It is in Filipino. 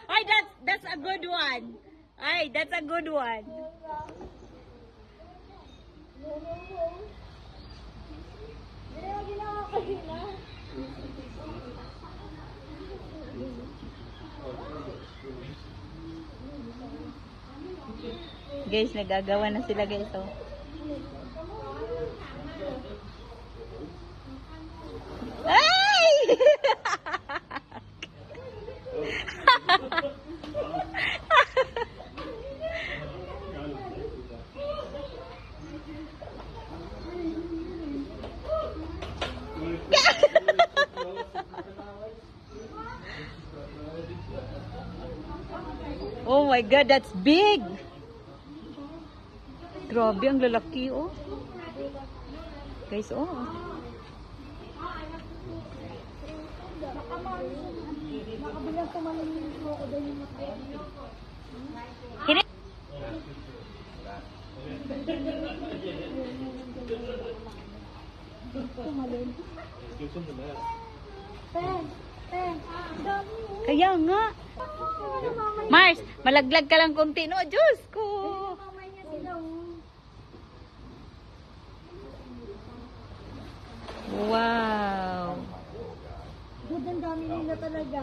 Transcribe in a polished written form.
Ay, that's a good one. Ay, that's a good one. Guys, nagagawa na sila guys. Oh. Ay! Oh my God, that's big! Grabe, ang lalaki, oh. Guys, oh. Makabilang tumalang yung crocodile yung makabilang. Tumalin. Kaya nga. Mars, malaglag ka lang konti, no? Diyos ko. Wow. Good, ang dami nila talaga.